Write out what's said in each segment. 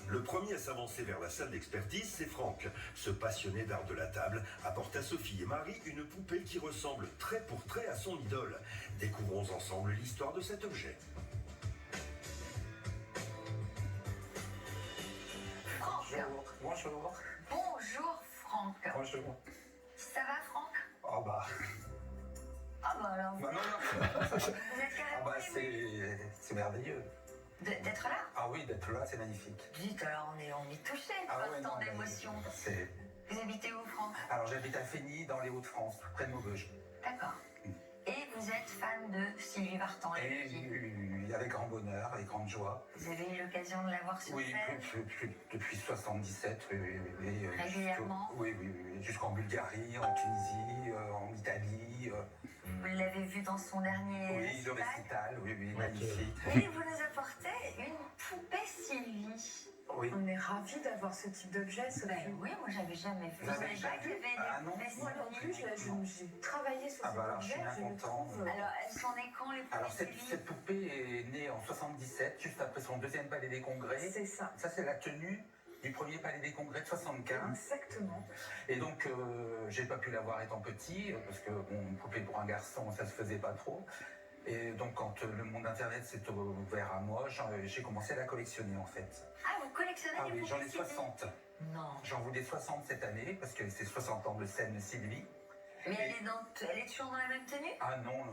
Le premier à s'avancer vers la salle d'expertise, c'est Franck. Ce passionné d'art de la table apporte à Sophie et Marie une poupée qui ressemble trait pour trait à son idole. Découvrons ensemble l'histoire de cet objet. Bonjour. Bonjour Franck. Bonjour. Ça va Franck? Oh bah. Ah bah alors, Bah non. vous êtes carrément ému C'est merveilleux. d'être là? Ah oui, d'être là, c'est magnifique. Dites alors, on est touchés par tant d'émotions. Vous habitez où Franck? Alors j'habite à Feigny, dans les Hauts-de-France, près de Maubeuge. D'accord. Et vous êtes fan de Sylvie Vartan? Et avec grand bonheur, avec grande joie. Vous avez eu l'occasion de la voir sur Oui, scène? depuis 77, oui. Régulièrement? Oui, jusqu'en Bulgarie, en Tunisie, en Italie. Vous l'avez vu dans son dernier Oui, le récital, oui, magnifique. Et vous nous apportez une poupée Sylvie. Oui. On est ravis d'avoir ce type d'objet, Sophie. Ben oui, moi j'avais jamais vu. Vous avez Je savais pas qu'il y avait Ah des non, poupées Moi non plus, Sylvie. j'ai travaillé sur Ah cet bah alors, je objet, suis bien je le content. trouve. Alors, elles sont nées quand les poupées Alors Sylvie? cette poupée est née en 77, juste après son deuxième palais des congrès. C'est ça. Ça c'est la tenue du premier palais des congrès de 75. Exactement. Et donc j'ai pas pu l'avoir étant petit, parce que une poupée pour un garçon ça se faisait pas trop. Et donc quand le monde internet s'est ouvert à moi, j'ai commencé à la collectionner en fait. Ah, vous collectionnez Ah les oui, poupées j'en ai Sylvie? 60. Non. J'en voulais 60 cette année, parce que c'est 60 ans de scène Sylvie. Mais elle est toujours dans la même tenue? Ah non.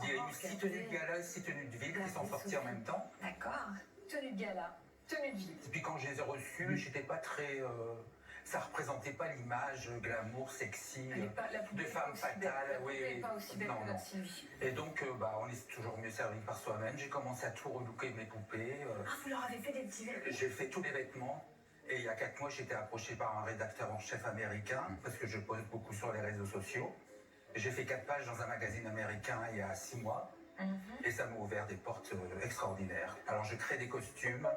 Il y a eu 6 tenues de gala et 6 tenues de ville qui sont sorties en même temps. D'accord. Tenue de gala, tenue de ville. Et puis quand je les ai reçues, j'étais pas très... ça représentait pas l'image glamour, sexy, La poupée de est femme pas aussi belle. fatale. La poupée n'est pas aussi belle Non, que non. notre Sylvie. Et donc on est toujours mieux servi par soi-même. J'ai commencé à tout relooker mes poupées. Ah, vous leur avez fait des petits vêtements? J'ai fait tous les vêtements. Et il y a 4 mois, j'ai été approché par un rédacteur en chef américain, parce que je poste beaucoup sur les réseaux sociaux. J'ai fait 4 pages dans un magazine américain il y a 6 mois. Et ça m'a ouvert des portes extraordinaires. Alors je crée des costumes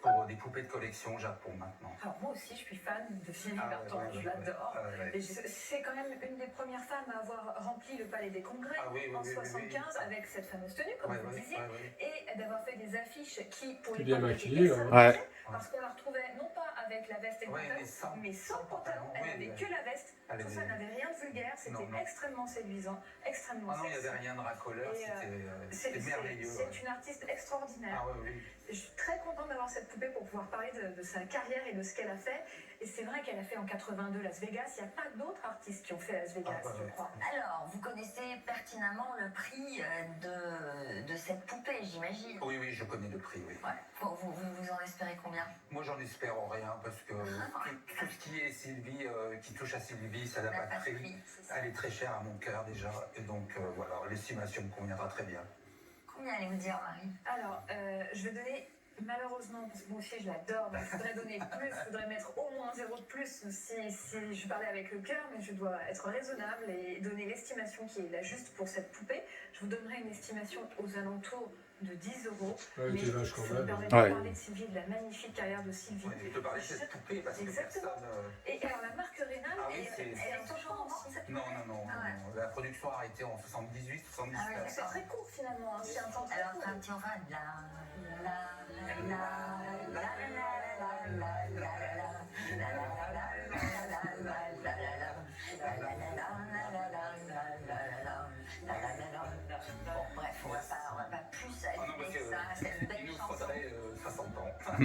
pour des poupées de collection au Japon maintenant. Alors moi aussi, je suis fan de Sylvie Ah ouais, Vartan, ouais, je ouais, l'adore. ouais. Et c'est quand même une des premières femmes à avoir rempli le Palais des Congrès Ah oui, en oui, 75 avec cette fameuse tenue, comme vous disiez, et d'avoir fait des affiches qui, pour les Bien femmes, maquillée, étaient ouais. extrêmement parce qu'on la retrouvait non pas avec la veste et le pantalon, mais sans pantalon. Elle avait que la veste. Tout ça n'avait rien de vulgaire, c'était extrêmement séduisant, extrêmement Ah non, il n'y sexy. avait rien de racoleur, c'était merveilleux. C'est une artiste extraordinaire. Ah oui. Je suis très contente d'avoir cette poupée pour pouvoir parler de sa carrière et de ce qu'elle a fait. Et c'est vrai qu'elle a fait en 82 Las Vegas. Il n'y a pas d'autres artistes qui ont fait Las Vegas, je crois. Alors, vous connaissez pertinemment le prix de cette poupée, j'imagine? Oui, je connais le prix, oui. Ouais. Vous en espérez combien? Moi, j'en espère rien, parce que tout ce qui est Sylvie, qui touche à Sylvie, ça n'a pas de prix. Elle est très chère à mon cœur déjà. Et donc, voilà, l'estimation me conviendra très bien. Combien allez-vous dire, Marie? Alors, je vais donner, malheureusement, parce que moi aussi je l'adore, mais je voudrais donner plus, je voudrais mettre au moins 0 de plus si je parlais avec le cœur, mais je dois être raisonnable et donner l'estimation qui est la juste pour cette poupée. Je vous donnerai une estimation aux alentours de 10 euros. Ouais, mais t'es vache quand ça me même. permet de parler de Sylvie, de la magnifique carrière de Sylvie. Ouais, de parler de cette poupée, parce que Exactement. personne... Et alors la marque Rénal, Ah oui, elle est toujours en vente. Non. La production a arrêté en 78, 79. Ah ouais, C'est très court finalement, hein. C'est un temps très Alors, court. un petit enfin. Bon, bref, on va pas plus allumer ça, cette belle Il nous chanson. faudrait 60 ans. Vous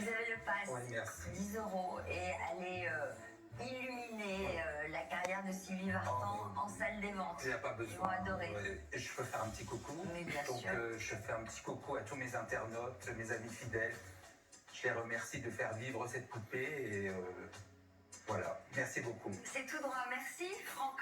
avez le pass, Oui, merci. 10 euros, et allez illuminer la carrière de Sylvie Vartan en salle des ventes. Il n'y a pas Ils besoin. vont adorer. Et je peux faire un petit coucou. Mais bien Donc, sûr. je fais un petit coucou à tous mes internautes, mes amis fidèles. Je les remercie de faire vivre cette poupée. Et voilà, merci beaucoup. C'est tout droit, merci Franck.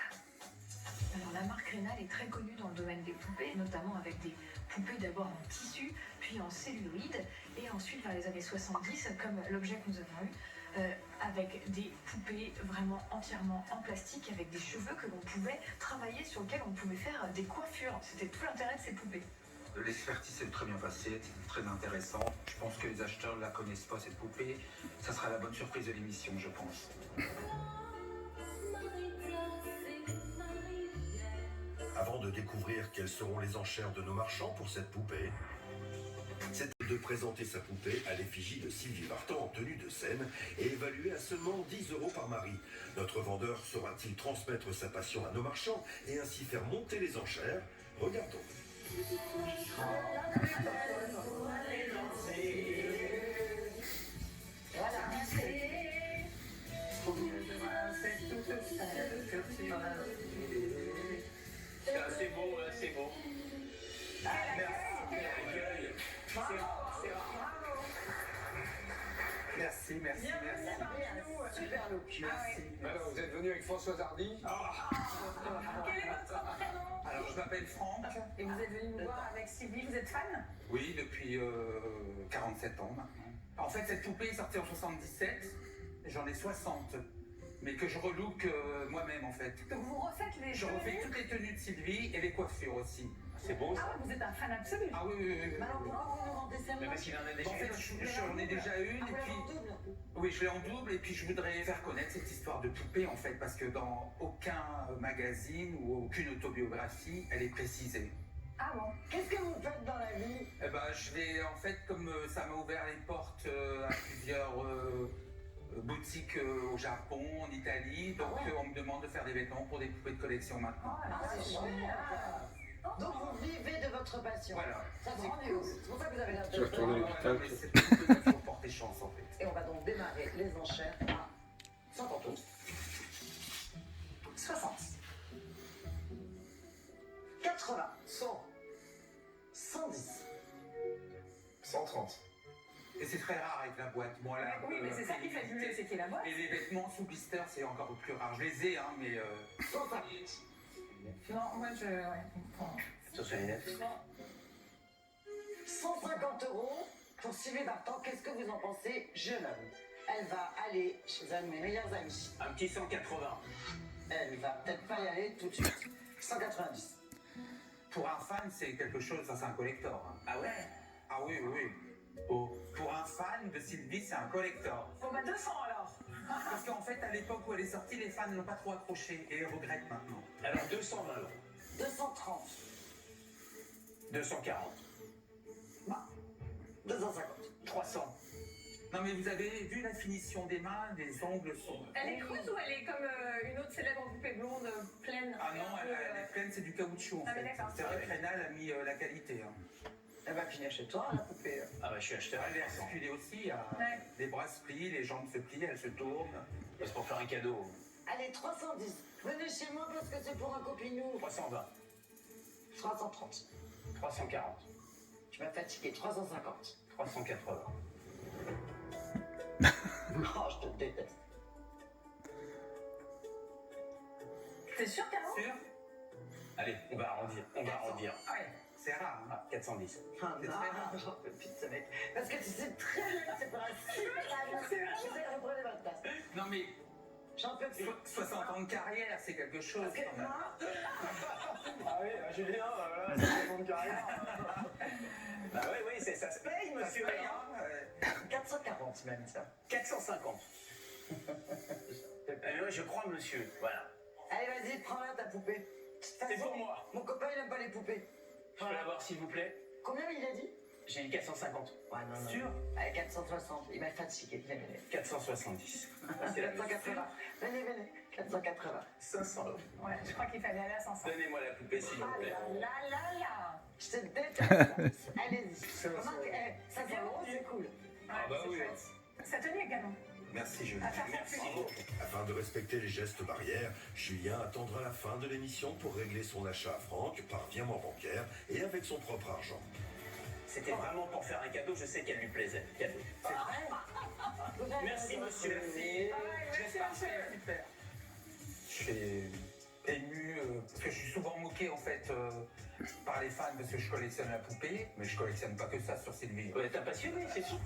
Alors la marque Rénal est très connue dans le domaine des poupées, notamment avec des poupées d'abord en tissu, puis en celluloïd, et ensuite vers les années 70, comme l'objet que nous avons eu, avec des poupées vraiment entièrement en plastique, avec des cheveux que l'on pouvait travailler, sur lesquels on pouvait faire des coiffures. C'était tout l'intérêt de ces poupées. L'expertise s'est très bien passée, c'était très intéressant. Je pense que les acheteurs ne la connaissent pas, cette poupée. Ça sera la bonne surprise de l'émission, je pense. Avant de découvrir quelles seront les enchères de nos marchands pour cette poupée, c'est de présenter sa poupée à l'effigie de Sylvie Vartan en tenue de scène et évaluée à seulement 10 € par mari. Notre vendeur saura-t-il transmettre sa passion à nos marchands et ainsi faire monter les enchères? Regardons. C'est beau, c'est beau. Merci. Super look. Alors, vous êtes venu avec Françoise Hardy? Quel est votre prénom? Alors, je m'appelle Franck. Et vous êtes venu nous voir avec Sylvie, vous êtes fan? Oui, depuis 47 ans maintenant. En fait, cette poupée est sortie en 77. J'en ai 60. Mais que je relook moi-même, en fait. Donc vous refaites les Je refais tenues? toutes les tenues de Sylvie et les coiffures aussi. C'est beau Ah ça. ouais, vous êtes un fan absolu. Ah oui. Mais alors pourquoi vous nous vendez Mais celle-là? parce qu'il en a déjà En fait, j'en ai déjà une Ah, et vous l'avez puis... en double? Oui, je l'ai en double et puis je voudrais faire connaître cette histoire de poupée en fait, parce que dans aucun magazine ou aucune autobiographie, elle est précisée. Ah bon? Qu'est-ce que vous faites dans la vie? Eh ben, je vais en fait, comme ça m'a ouvert les portes à plusieurs boutiques au Japon, en Italie, donc Ah ouais. on me demande de faire des vêtements pour des poupées de collection maintenant. Oh là Ah, là, c'est génial. génial. Donc vous vivez de votre passion. Voilà. Ça c'est cool. C'est pour ça que vous avez l'air Tu vas retourner à de... l'hôpital. Mais c'est poupée qu'il faut porter chance en fait. Et on va donc démarrer les enchères à 50 €. 60. 80. 100. 110. 130. Et c'est très rare avec la boîte. Bon, là, Oui, mais c'est ça qui fait le mieux, c'est qu'il y a la boîte. Et les vêtements sous blister, c'est encore plus rare. Je les ai, hein, mais... 150. Non, moi je... Ouais, comprends. Sur les lunettes. 150 € pour Sylvie Vartan. Qu'est-ce que vous en pensez, jeune homme? Elle va aller chez un de mes meilleurs amis. Un petit 180. Elle va peut-être pas y aller tout de suite. 190. Pour un fan, c'est quelque chose, ça c'est un collector. Hein. Ah ouais? Ah oui. Oh. Pour un fan de Sylvie, c'est un collector. Bon bah 200 alors. Parce qu'en fait, à l'époque où elle est sortie, les fans n'ont pas trop accroché et ils regrettent maintenant. Alors 220 €. 230. 240. 250. 300. Non mais vous avez vu la finition des mains, des ongles sont... Elle est creuse ou elle est comme une autre célèbre poupée blonde pleine? Ah non, elle est pleine, c'est du caoutchouc en Ah, mais fait. d'accord. C'est vrai que Rénal a mis la qualité. Hein. Elle va finir chez toi, la poupée. Ah bah je suis acheteur. Elle est articulée aussi, il y a Ouais. les bras se plient, les jambes se plient, elles se tournent. C'est pour faire un cadeau. Allez, 310. Venez chez moi parce que c'est pour un copinou. 320. 330. 340. Je m'ai fatigué. 350. 380. Oh, je te déteste. T'es sûr, Caro? Sûr? Allez, on va arrondir. Ouais, c'est rare. Hein. Ah, 410. Ah, C'est non, très rare. j'en peux plus de ce mec. Parce que tu sais très bien que c'est pas un super. Reprenez votre place. Non mais J'en peux plus. 60 ans de carrière, c'est quelque chose. Parce que quand même. moi, Ah oui, Julien, voilà, c'est mon carrière. Bah oui, ça se paye, Ça se monsieur. paye, hein, 440 même, ça. 450. Je crois, monsieur. Voilà. Allez, vas-y, prends-la ta poupée. De toute C'est façon, pour moi. mon copain, il aime pas les poupées. Je peux l'avoir, s'il vous plaît? Combien il a dit? J'ai eu 450. Ouais, non. Sûr? Allez, 460. Il m'a fatigué. Venez. 470. C'est la 480. Venez. 480. 500 €. Ouais, je crois qu'il fallait aller à 500. Donnez-moi la poupée, s'il vous Ah plaît. Là. Je te déteste. Allez-y. Remarque, 500 €, c'est cool. Ouais, Ah bah c'est oui. chouette. Sa tenue est canon. Merci Julien. À faire Merci son beaucoup. Afin de respecter les gestes barrières, Julien attendra la fin de l'émission pour régler son achat à Franck par virement bancaire et avec son propre argent. C'était vraiment pour faire un cadeau, je sais qu'elle lui plaisait. Cadeau. C'est vrai. Merci, monsieur. Merci. Ah ouais, merci, J'espère que monsieur. c'est super. Je suis ému parce que je suis souvent moqué en fait par les fans parce que je collectionne la poupée, mais je collectionne pas que ça sur Sylvie. Vous êtes un passionné, c'est tout.